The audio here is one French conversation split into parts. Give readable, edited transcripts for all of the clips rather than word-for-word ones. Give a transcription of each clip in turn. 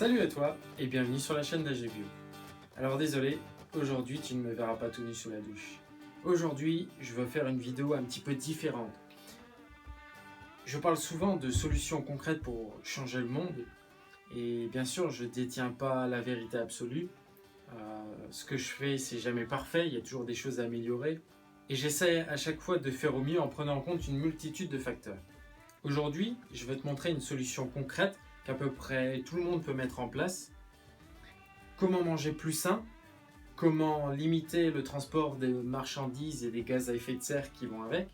Salut à toi et bienvenue sur la chaîne d'AG Bio. Alors désolé, aujourd'hui tu ne me verras pas tout nu sous la douche. Aujourd'hui, je veux faire une vidéo un petit peu différente. Je parle souvent de solutions concrètes pour changer le monde et bien sûr je ne détiens pas la vérité absolue. Ce que je fais c'est jamais parfait, il y a toujours des choses à améliorer et j'essaie à chaque fois de faire au mieux en prenant en compte une multitude de facteurs. Aujourd'hui, je vais te montrer une solution concrète qu'à peu près tout le monde peut mettre en place. Comment manger plus sain, comment limiter le transport des marchandises et des gaz à effet de serre qui vont avec,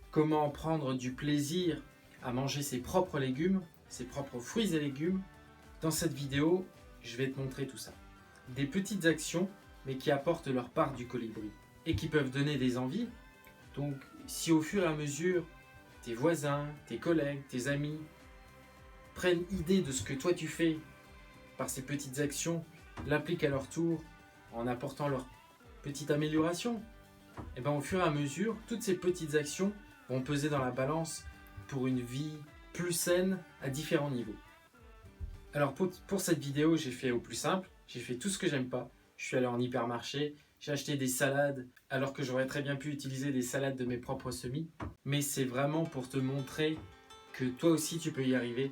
comment prendre du plaisir à manger ses propres légumes, ses propres fruits et légumes. Dans cette vidéo, je vais te montrer tout ça. Des petites actions, mais qui apportent leur part du colibri et qui peuvent donner des envies. Donc, si au fur et à mesure, tes voisins, tes collègues, tes amis prennent idée de ce que toi tu fais par ces petites actions, l'appliquent à leur tour en apportant leur petite amélioration, et bien au fur et à mesure, toutes ces petites actions vont peser dans la balance pour une vie plus saine à différents niveaux. Alors pour cette vidéo, j'ai fait au plus simple, j'ai fait tout ce que j'aime pas. Je suis allé en hypermarché, j'ai acheté des salades alors que j'aurais très bien pu utiliser des salades de mes propres semis. Mais c'est vraiment pour te montrer que toi aussi tu peux y arriver,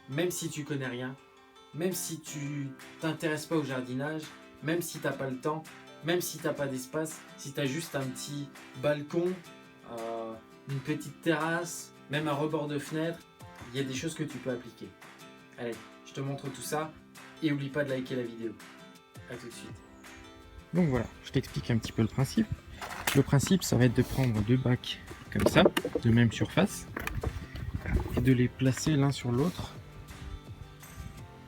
même si tu connais rien, même si tu t'intéresses pas au jardinage, même si tu n'as pas le temps, même si tu n'as pas d'espace, si tu as juste un petit balcon, une petite terrasse, même un rebord de fenêtre, il y a des choses que tu peux appliquer. Allez, je te montre tout ça et n'oublie pas de liker la vidéo. A tout de suite. Donc voilà, je t'explique un petit peu le principe. Le principe, ça va être de prendre deux bacs comme ça, de même surface, et de les placer l'un sur l'autre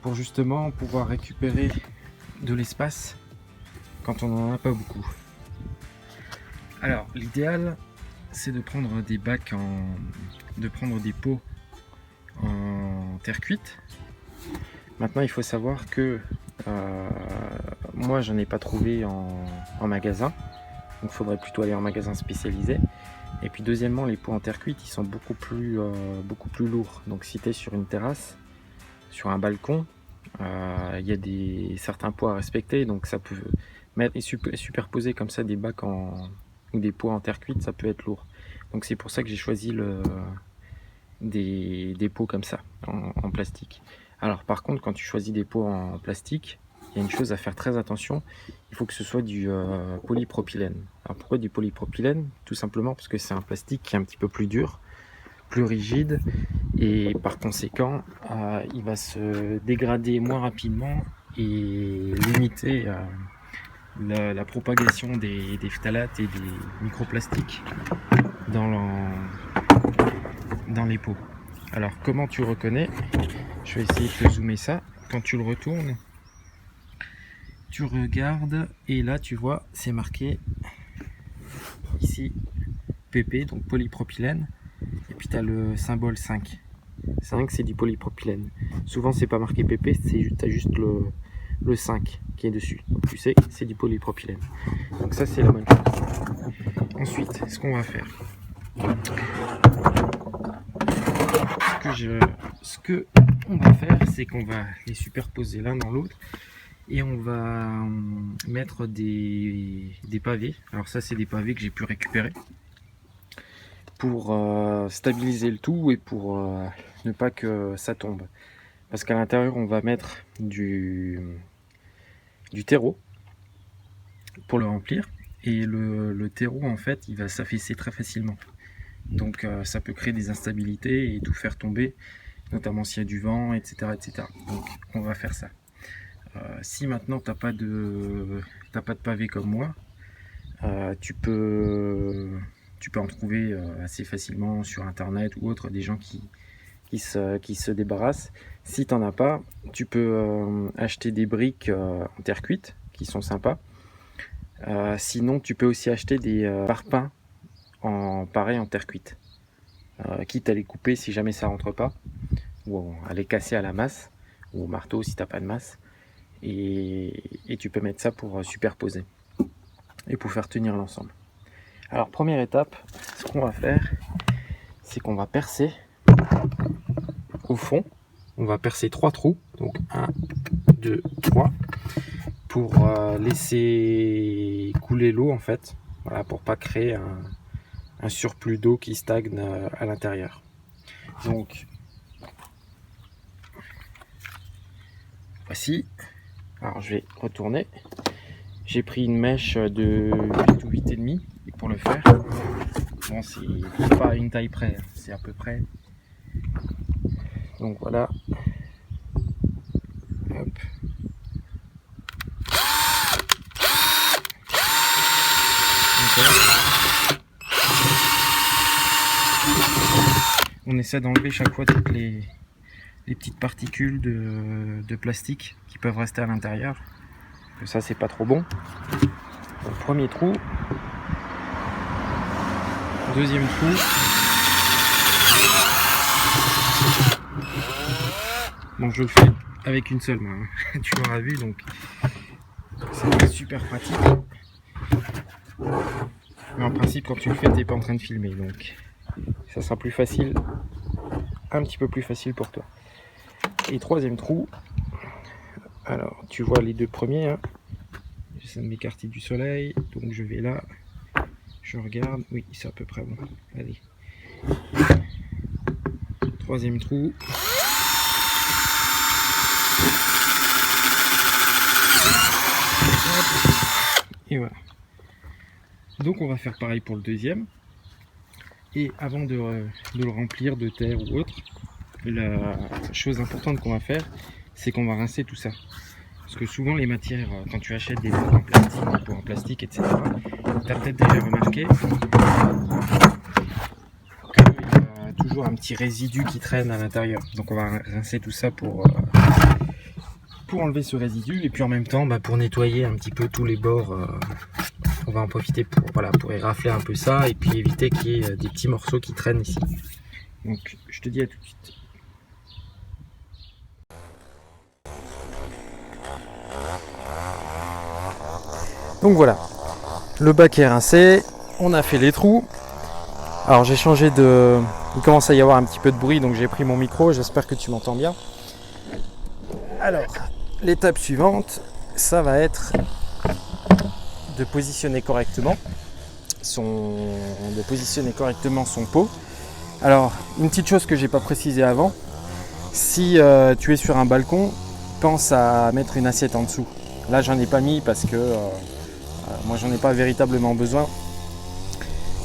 pour justement pouvoir récupérer de l'espace quand on n'en a pas beaucoup. Alors l'idéal, c'est de prendre des bacs de prendre des pots en terre cuite. Maintenant il faut savoir que moi j'en ai pas trouvé en magasin, donc il faudrait plutôt aller en magasin spécialisé. Et puis deuxièmement, les pots en terre cuite ils sont beaucoup plus lourds, donc si tu es sur une terrasse, sur un balcon, il y a certains poids à respecter, donc ça peut mettre et superposer comme ça des bacs ou des pots en terre cuite, ça peut être lourd. Donc c'est pour ça que j'ai choisi des pots comme ça en plastique. Alors par contre, quand tu choisis des pots en plastique, il y a une chose à faire très attention, il faut que ce soit du polypropylène. Alors pourquoi du polypropylène? Tout simplement parce que c'est un plastique qui est un petit peu plus dur, plus rigide, et par conséquent il va se dégrader moins rapidement et limiter la propagation des phtalates et des microplastiques dans les pots. Alors comment tu reconnais? Je vais essayer de te zoomer ça. Quand tu le retournes, tu regardes et là tu vois c'est marqué ici PP, donc polypropylène, et puis tu as le symbole 5. 5 c'est du polypropylène. Souvent c'est pas marqué PP, tu as juste le 5 qui est dessus. Donc tu sais c'est du polypropylène. Donc ça c'est la bonne chose. Ensuite, ce qu'on va faire, ce que on va faire, c'est qu'on va les superposer l'un dans l'autre et on va mettre des pavés. Alors ça c'est des pavés que j'ai pu récupérer pour stabiliser le tout et pour ne pas que ça tombe, parce qu'à l'intérieur on va mettre du terreau pour le remplir, et le terreau en fait il va s'affaisser très facilement, donc ça peut créer des instabilités et tout faire tomber, notamment s'il y a du vent, etc., etc. Donc on va faire ça. Si maintenant t'as pas de pavé comme moi, tu peux en trouver assez facilement sur internet ou autre, des gens qui se débarrassent. Si t'en as pas, tu peux acheter des briques en terre cuite qui sont sympas. Sinon tu peux aussi acheter des parpaings pareil en terre cuite, quitte à les couper si jamais ça rentre pas, ou à les casser à la masse ou au marteau si t'as pas de masse, et tu peux mettre ça pour superposer et pour faire tenir l'ensemble. Alors première étape, ce qu'on va faire, c'est qu'on va percer au fond, on va percer 3 trous Donc 1, 2, 3. Pour laisser couler l'eau en fait. Voilà, pour pas créer un surplus d'eau qui stagne à l'intérieur. Donc voici. Alors je vais retourner. J'ai pris une mèche de 8 ou 8,5 pour le faire. Bon, c'est pas à une taille près, hein. C'est à peu près. Donc voilà. Hop. On essaie d'enlever chaque fois toutes les petites particules de plastique qui peuvent rester à l'intérieur. Ça c'est pas trop bon. Donc, premier trou. Deuxième trou. Bon, je le fais avec une seule main, hein. Tu l'auras vu, donc c'est super pratique. Mais en principe, quand tu le fais, t'es pas en train de filmer, donc ça sera plus facile, un petit peu plus facile pour toi. Et troisième trou. Alors, tu vois les deux premiers, hein. J'essaie de m'écarter du soleil, donc je vais là, je regarde, oui, c'est à peu près bon. Allez. Troisième trou. Et voilà. Donc on va faire pareil pour le deuxième. Et avant de le remplir de terre ou autre, la chose importante qu'on va faire, c'est qu'on va rincer tout ça. Parce que souvent les matières, quand tu achètes des pots en plastique, etc., tu as peut-être déjà remarqué qu'il y a toujours un petit résidu qui traîne à l'intérieur. Donc on va rincer tout ça pour enlever ce résidu. Et puis en même temps, pour nettoyer un petit peu tous les bords, on va en profiter pour érafler un peu ça et puis éviter qu'il y ait des petits morceaux qui traînent ici. Donc je te dis à tout de suite. Donc voilà, le bac est rincé, on a fait les trous. Alors j'ai changé de... Il commence à y avoir un petit peu de bruit, donc j'ai pris mon micro, j'espère que tu m'entends bien. Alors, l'étape suivante, ça va être de positionner correctement son pot. Alors, une petite chose que j'ai pas précisé avant, si tu es sur un balcon, pense à mettre une assiette en dessous. Là, j'en ai pas mis parce que moi, j'en ai pas véritablement besoin.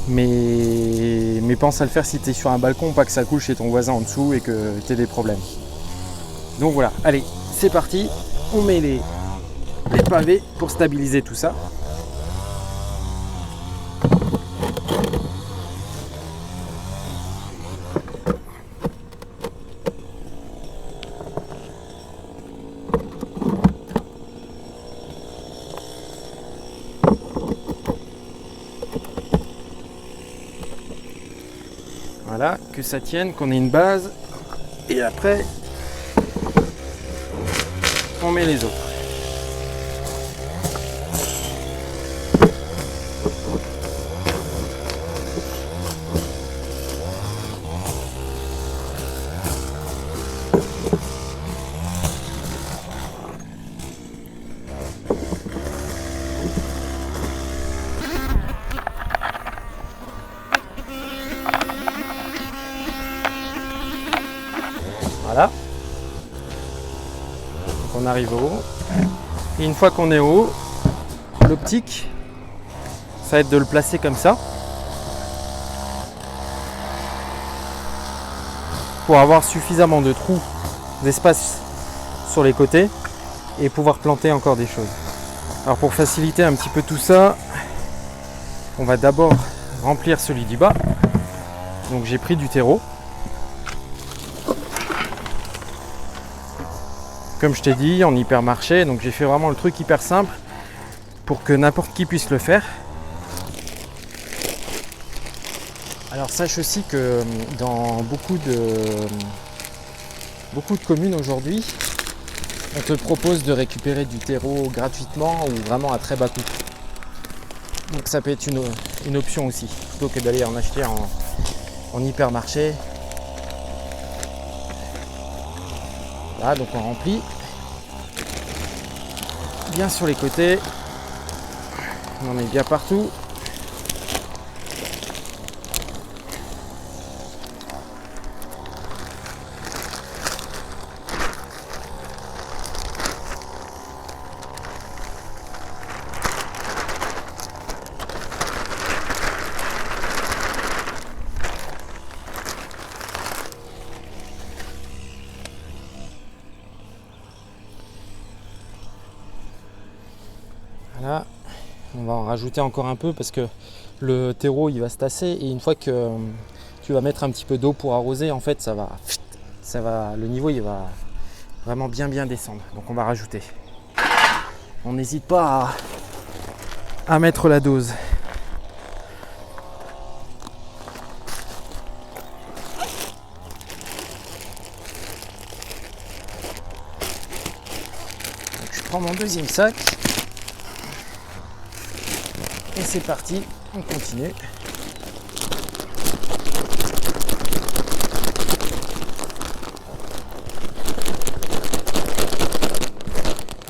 Mais pense à le faire si tu es sur un balcon, pas que ça coule chez ton voisin en dessous et que tu aies des problèmes. Donc voilà, allez, c'est parti. On met les pavés pour stabiliser tout ça. Voilà, que ça tienne, qu'on ait une base. Et après, on met les autres. Voilà. Donc on arrive au haut. Et une fois qu'on est au haut, l'optique, ça va être de le placer comme ça. Pour avoir suffisamment de trous, d'espace sur les côtés et pouvoir planter encore des choses. Alors pour faciliter un petit peu tout ça, on va d'abord remplir celui du bas. Donc j'ai pris du terreau. Comme je t'ai dit, en hypermarché, donc j'ai fait vraiment le truc hyper simple pour que n'importe qui puisse le faire. Alors sache aussi que dans beaucoup de communes aujourd'hui, on te propose de récupérer du terreau gratuitement ou vraiment à très bas coût. Donc ça peut être une option aussi, plutôt que d'aller en acheter en hypermarché. Voilà, donc on remplit. bien sur les côtés. On en met bien partout. Voilà, on va en rajouter encore un peu parce que le terreau il va se tasser et une fois que tu vas mettre un petit peu d'eau pour arroser, en fait ça va, le niveau il va vraiment bien descendre. Donc on va rajouter. On n'hésite pas à mettre la dose. Donc je prends mon deuxième sac. Et c'est parti, on continue.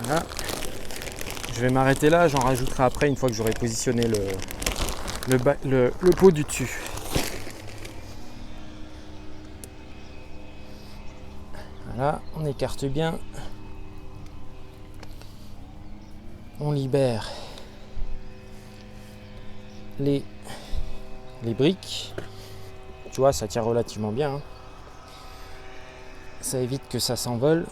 Voilà. Je vais m'arrêter là, j'en rajouterai après une fois que j'aurai positionné le pot du dessus. Voilà, on écarte bien. On libère les briques. Tu vois, ça tient relativement bien, hein. Ça évite que ça s'envole.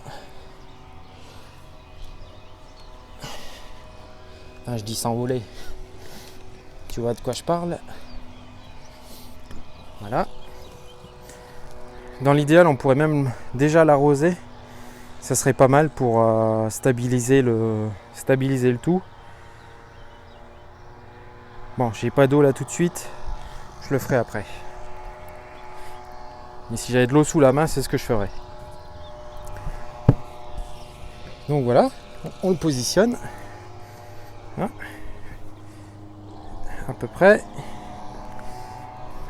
Enfin, je dis s'envoler, tu vois de quoi je parle. Voilà. Dans l'idéal on pourrait même déjà l'arroser, ça serait pas mal pour stabiliser le tout. Bon, j'ai pas d'eau là tout de suite, je le ferai après. Mais si j'avais de l'eau sous la main, c'est ce que je ferais. Donc voilà, on le positionne. Hein, à peu près.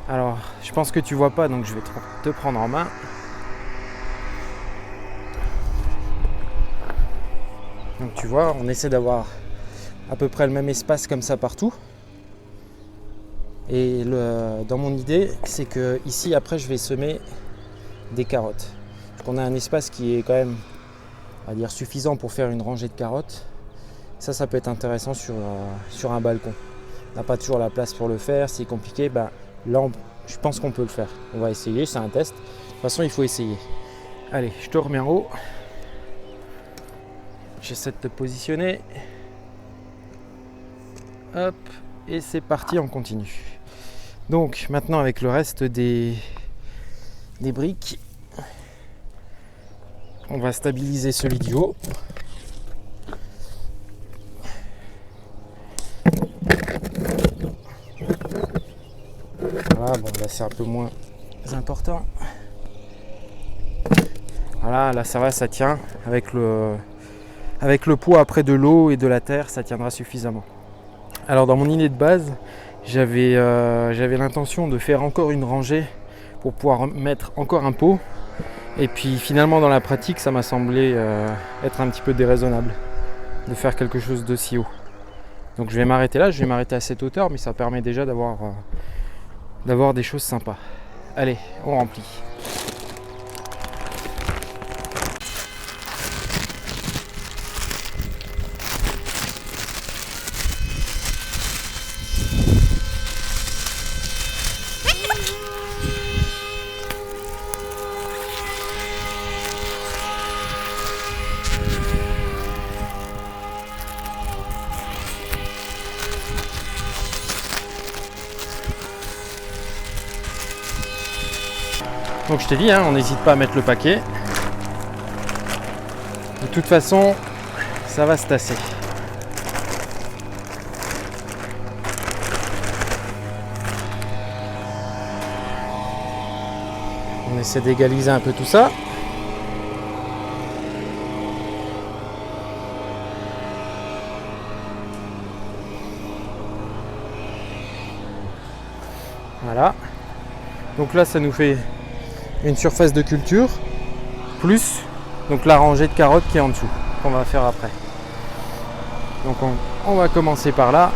Alors, je pense que tu vois pas, donc je vais te prendre en main. Donc tu vois, on essaie d'avoir à peu près le même espace comme ça partout. Et dans mon idée, c'est que ici après je vais semer des carottes. Donc on a un espace qui est quand même, on va dire, suffisant pour faire une rangée de carottes. Ça peut être intéressant sur un balcon. On n'a pas toujours la place pour le faire, c'est compliqué. Ben, là, je pense qu'on peut le faire. On va essayer, c'est un test. De toute façon, il faut essayer. Allez, je te remets en haut. J'essaie de te positionner. Hop, et c'est parti, on continue. Donc, maintenant, avec le reste des briques, on va stabiliser celui du haut. Voilà, bon là c'est un peu moins important. Voilà, là ça va, ça tient. Avec le poids après de l'eau et de la terre, ça tiendra suffisamment. Alors dans mon idée de base, j'avais l'intention de faire encore une rangée pour pouvoir mettre encore un pot. Et puis finalement dans la pratique, ça m'a semblé être un petit peu déraisonnable de faire quelque chose d'aussi haut. Donc je vais m'arrêter là, je vais m'arrêter à cette hauteur, mais ça permet déjà d'avoir des choses sympas. Allez, on remplit. Donc je t'ai dit, hein, on n'hésite pas à mettre le paquet. De toute façon, ça va se tasser. On essaie d'égaliser un peu tout ça. Voilà. Donc là, ça nous fait une surface de culture plus donc la rangée de carottes qui est en dessous qu'on va faire après. Donc on va commencer par là.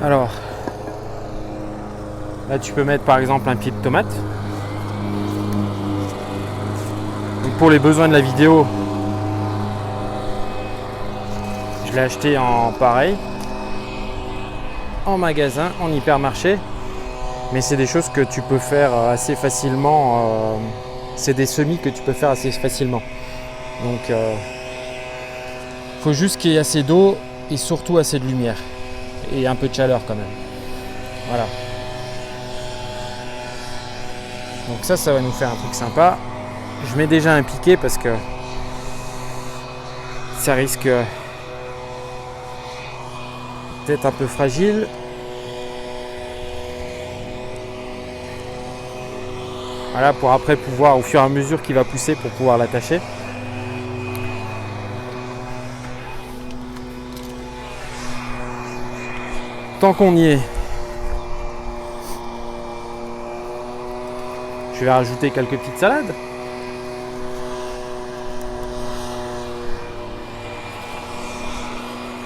Alors, là tu peux mettre par exemple un pied de tomate. Donc pour les besoins de la vidéo, je l'ai acheté en pareil, en magasin, en hypermarché. Mais c'est des choses que tu peux faire assez facilement. C'est des semis que tu peux faire assez facilement. Donc, faut juste qu'il y ait assez d'eau et surtout assez de lumière. Et un peu de chaleur quand même. Voilà. Donc ça va nous faire un truc sympa. Je mets déjà un piquet parce que ça risque d'être un peu fragile. Voilà, pour après pouvoir, au fur et à mesure qu'il va pousser, pour pouvoir l'attacher. Tant qu'on y est, je vais rajouter quelques petites salades.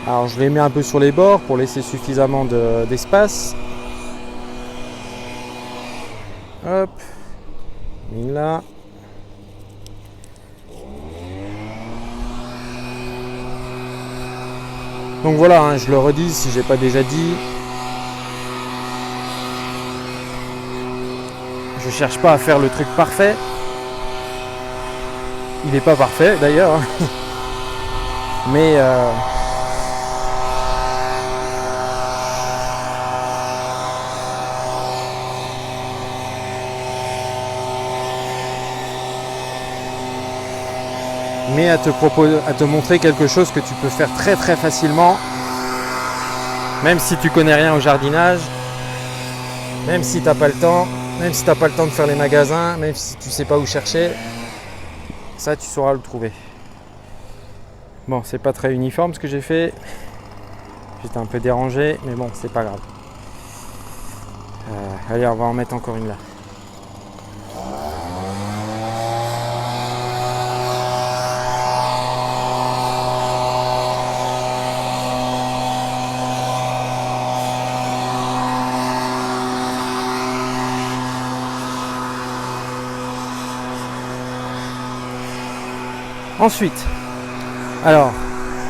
Alors je les mets un peu sur les bords pour laisser suffisamment d'espace. Hop, mis là. Donc voilà, hein, je le redis si j'ai pas déjà dit. Je cherche pas à faire le truc parfait. Il n'est pas parfait d'ailleurs. Mais à te montrer quelque chose que tu peux faire très très facilement, même si tu connais rien au jardinage, même si t'as pas le temps, même si t'as pas le temps de faire les magasins, même si tu sais pas où chercher, ça tu sauras le trouver. Bon, c'est pas très uniforme ce que j'ai fait, j'étais un peu dérangé, mais bon, c'est pas grave. Allez, on va en mettre encore une là. Ensuite, alors,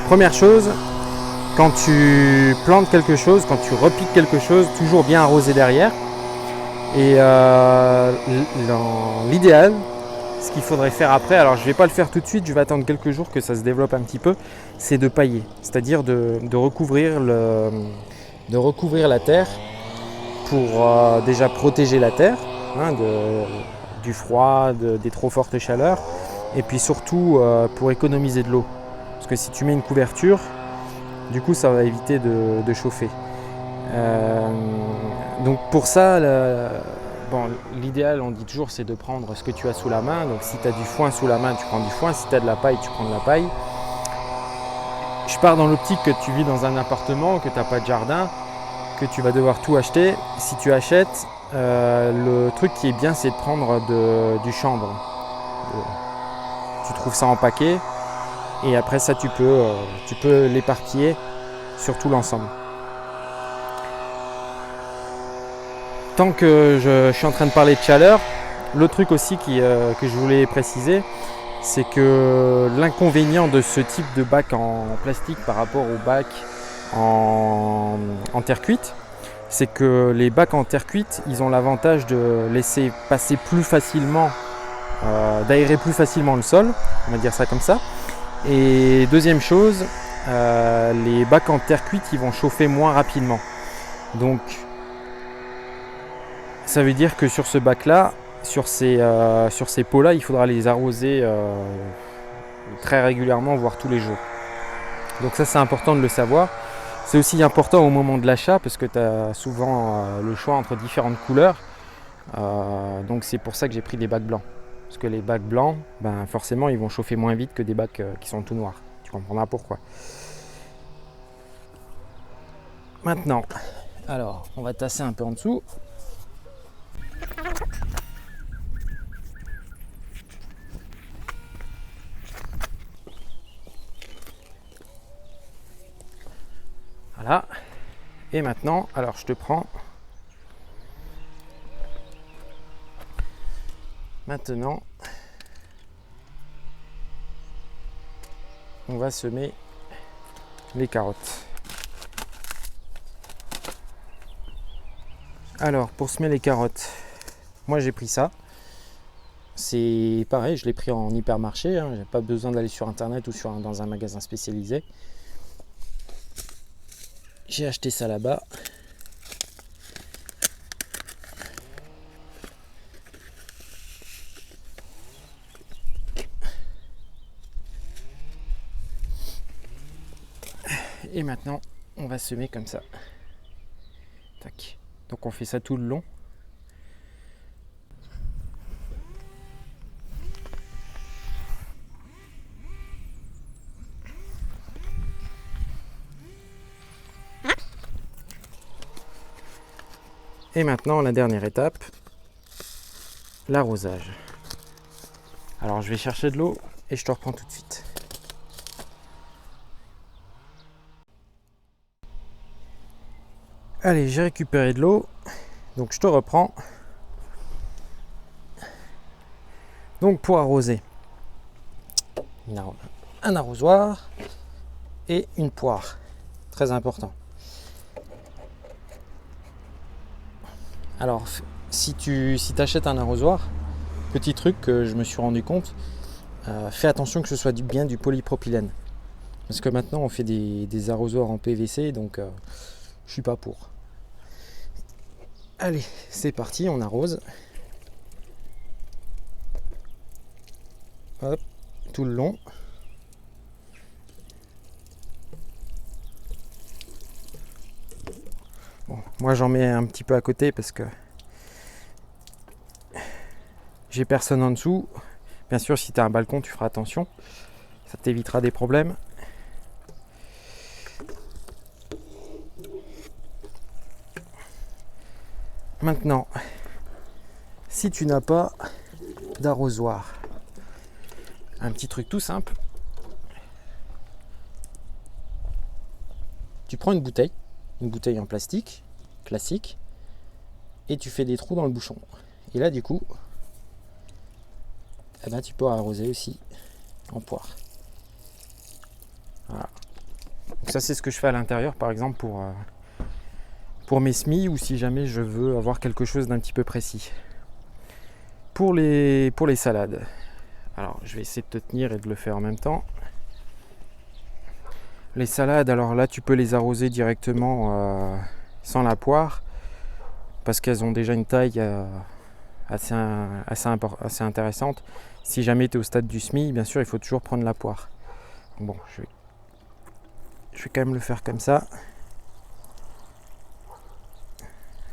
première chose, quand tu plantes quelque chose, quand tu repiques quelque chose, toujours bien arroser derrière. Et dans l'idéal, ce qu'il faudrait faire après, alors je ne vais pas le faire tout de suite, je vais attendre quelques jours que ça se développe un petit peu, c'est de pailler, c'est-à-dire de recouvrir la terre pour déjà protéger la terre hein, du froid, des trop fortes chaleurs. Et puis surtout pour économiser de l'eau. Parce que si tu mets une couverture, du coup ça va éviter de chauffer. Donc pour ça, l'idéal on dit toujours c'est de prendre ce que tu as sous la main. Donc si tu as du foin sous la main, tu prends du foin. Si tu as de la paille, tu prends de la paille. Je pars dans l'optique que tu vis dans un appartement, que tu n'as pas de jardin, que tu vas devoir tout acheter. Si tu achètes, le truc qui est bien c'est de prendre du chanvre. Tu trouves ça en paquet et après ça tu peux l'éparpiller sur tout l'ensemble. Tant que je suis en train de parler de chaleur, le truc aussi que je voulais préciser, c'est que l'inconvénient de ce type de bac en plastique par rapport au bac en terre cuite, c'est que les bacs en terre cuite, ils ont l'avantage de laisser passer plus facilement d'aérer plus facilement le sol, on va dire ça comme ça. Et deuxième chose, les bacs en terre cuite ils vont chauffer moins rapidement. Donc ça veut dire que sur ce bac là, sur ces pots là, il faudra les arroser très régulièrement, voire tous les jours. Donc ça c'est important de le savoir. C'est aussi important au moment de l'achat parce que tu as souvent le choix entre différentes couleurs. Donc c'est pour ça que j'ai pris des bacs blancs. Parce que les bacs blancs, forcément, ils vont chauffer moins vite que des bacs qui sont tout noirs. Tu comprendras pourquoi. Maintenant, Alors, on va tasser un peu en dessous. Voilà. Et maintenant, alors je te prends. Maintenant, on va semer les carottes. Alors, pour semer les carottes, moi j'ai pris ça. C'est pareil, je l'ai pris en hypermarché. Hein. J'ai pas besoin d'aller sur internet ou dans un magasin spécialisé. J'ai acheté ça là-bas. Et maintenant, on va semer comme ça. Tac. Donc on fait ça tout le long. Et maintenant, la dernière étape, l'arrosage. Alors je vais chercher de l'eau et je te reprends tout de suite. Allez, j'ai récupéré de l'eau, donc je te reprends. Donc pour arroser, un arrosoir et une poire, très important. Alors si tu achètes un arrosoir, petit truc que je me suis rendu compte, fais attention que ce soit bien du polypropylène. Parce que maintenant on fait des arrosoirs en PVC, donc je suis pas pour. Allez, c'est parti, on arrose. Hop, tout le long. Bon, moi j'en mets un petit peu à côté parce que j'ai personne en dessous. Bien sûr, si tu as un balcon, tu feras attention. Ça t'évitera des problèmes. Maintenant, si tu n'as pas d'arrosoir, un petit truc tout simple, tu prends une bouteille en plastique, classique, et tu fais des trous dans le bouchon. Et là, du coup, eh ben, tu peux arroser aussi en poire. Voilà. Donc ça, c'est ce que je fais à l'intérieur, par exemple, pour mes semis ou si jamais je veux avoir quelque chose d'un petit peu précis. Pour les salades, alors je vais essayer de te tenir et de le faire en même temps. Les salades, alors là tu peux les arroser directement sans la poire parce qu'elles ont déjà une taille assez intéressante. Si jamais tu es au stade du semis, bien sûr il faut toujours prendre la poire. Bon, je vais quand même le faire comme ça.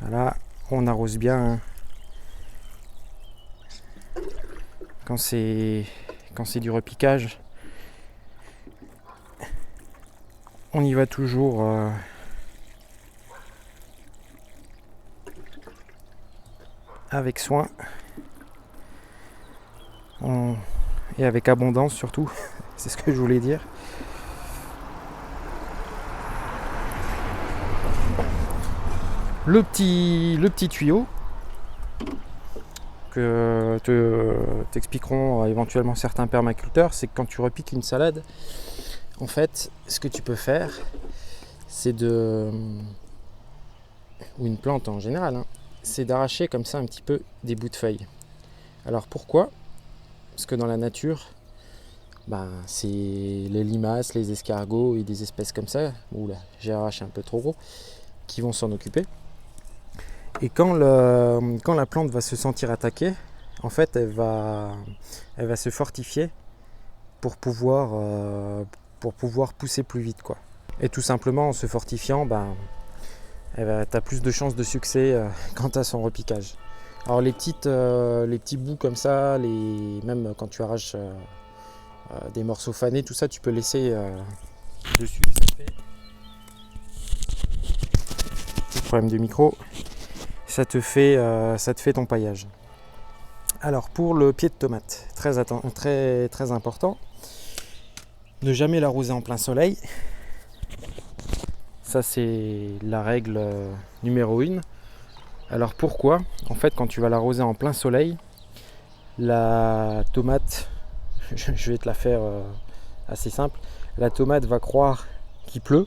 Voilà, on arrose bien. Hein. Quand c'est du repiquage, on y va toujours avec soin et avec abondance surtout, c'est ce que je voulais dire. Le petit tuyau que t'expliqueront éventuellement certains permaculteurs, c'est que quand tu repiques une salade, en fait, ce que tu peux faire, c'est ou une plante en général, hein, c'est d'arracher comme ça un petit peu des bouts de feuilles. Alors pourquoi ? Parce que dans la nature, c'est les limaces, les escargots et des espèces comme ça, oula, j'ai arraché un peu trop gros, qui vont s'en occuper. Et quand la plante va se sentir attaquée, en fait, elle va se fortifier pour pouvoir pousser plus vite, quoi. Et tout simplement, en se fortifiant, tu as plus de chances de succès quant à son repiquage. Alors les petits bouts comme ça, même quand tu arraches des morceaux fanés, tout ça, tu peux laisser dessus. Ça fait... problème de micro, ça te fait ton paillage. Alors pour le pied de tomate, très important, ne jamais l'arroser en plein soleil. Ça c'est la règle numéro 1. Alors pourquoi? En fait, quand tu vas l'arroser en plein soleil, la tomate, je vais te la faire assez simple, la tomate va croire qu'il pleut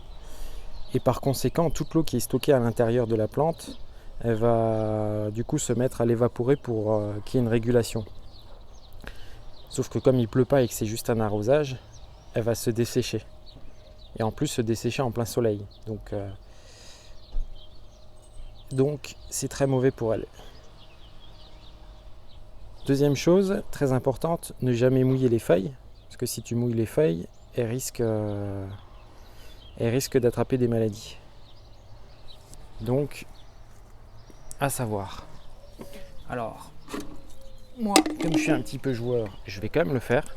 et par conséquent toute l'eau qui est stockée à l'intérieur de la plante, elle va du coup se mettre à l'évaporer pour qu'il y ait une régulation. Sauf que comme il pleut pas et que c'est juste un arrosage, elle va se dessécher. Et en plus se dessécher en plein soleil. Donc c'est très mauvais pour elle. Deuxième chose, très importante, ne jamais mouiller les feuilles. Parce que si tu mouilles les feuilles, elles risquent d'attraper des maladies. Donc, à savoir. Alors, moi, comme je suis un petit peu joueur, je vais quand même le faire.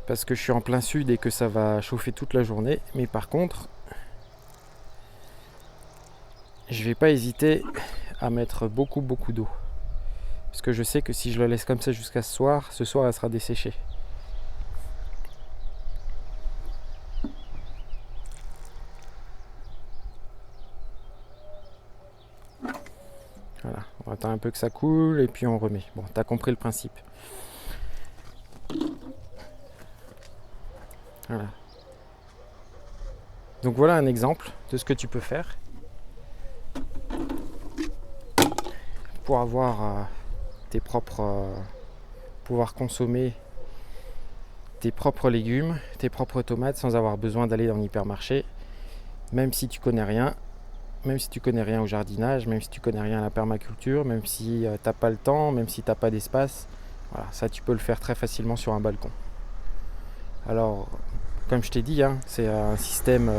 Parce que je suis en plein sud et que ça va chauffer toute la journée. Mais par contre, je vais pas hésiter à mettre beaucoup d'eau. Parce que je sais que si je la laisse comme ça jusqu'à ce soir elle sera desséchée. Voilà, on attend un peu que ça coule et puis on remet. Bon, t'as compris le principe. Voilà. Donc voilà un exemple de ce que tu peux faire pour avoir pouvoir consommer tes propres légumes, tes propres tomates sans avoir besoin d'aller dans l'hypermarché, même si tu connais rien au jardinage, même si tu connais rien à la permaculture, même si t'as pas le temps, même si t'as pas d'espace. Voilà, ça tu peux le faire très facilement sur un balcon. Alors, comme je t'ai dit, c'est un système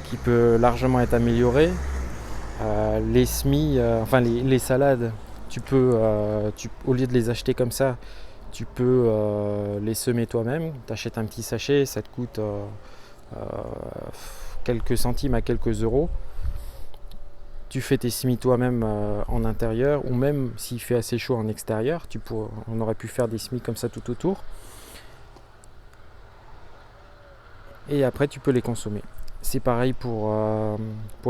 qui peut largement être amélioré. Les semis, les salades, tu peux, au lieu de les acheter comme ça, tu peux les semer toi-même. Tu achètes un petit sachet, ça te coûte quelques centimes à quelques euros. Tu fais tes semis toi-même en intérieur, ou même s'il fait assez chaud en extérieur, on aurait pu faire des semis comme ça tout autour. Et après tu peux les consommer. C'est pareil pour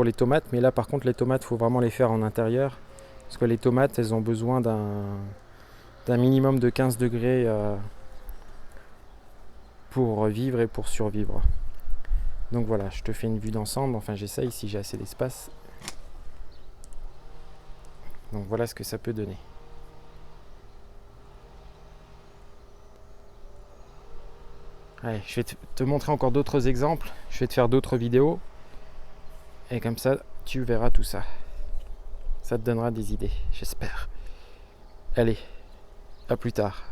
les tomates, mais là par contre les tomates, il faut vraiment les faire en intérieur. Parce que les tomates, elles ont besoin d'un minimum de 15 degrés pour vivre et pour survivre. Donc voilà, je te fais une vue d'ensemble, enfin j'essaye si j'ai assez d'espace. Donc voilà ce que ça peut donner. Allez, je vais te montrer encore d'autres exemples, je vais te faire d'autres vidéos. Et comme ça, tu verras tout ça. Ça te donnera des idées, j'espère. Allez, à plus tard.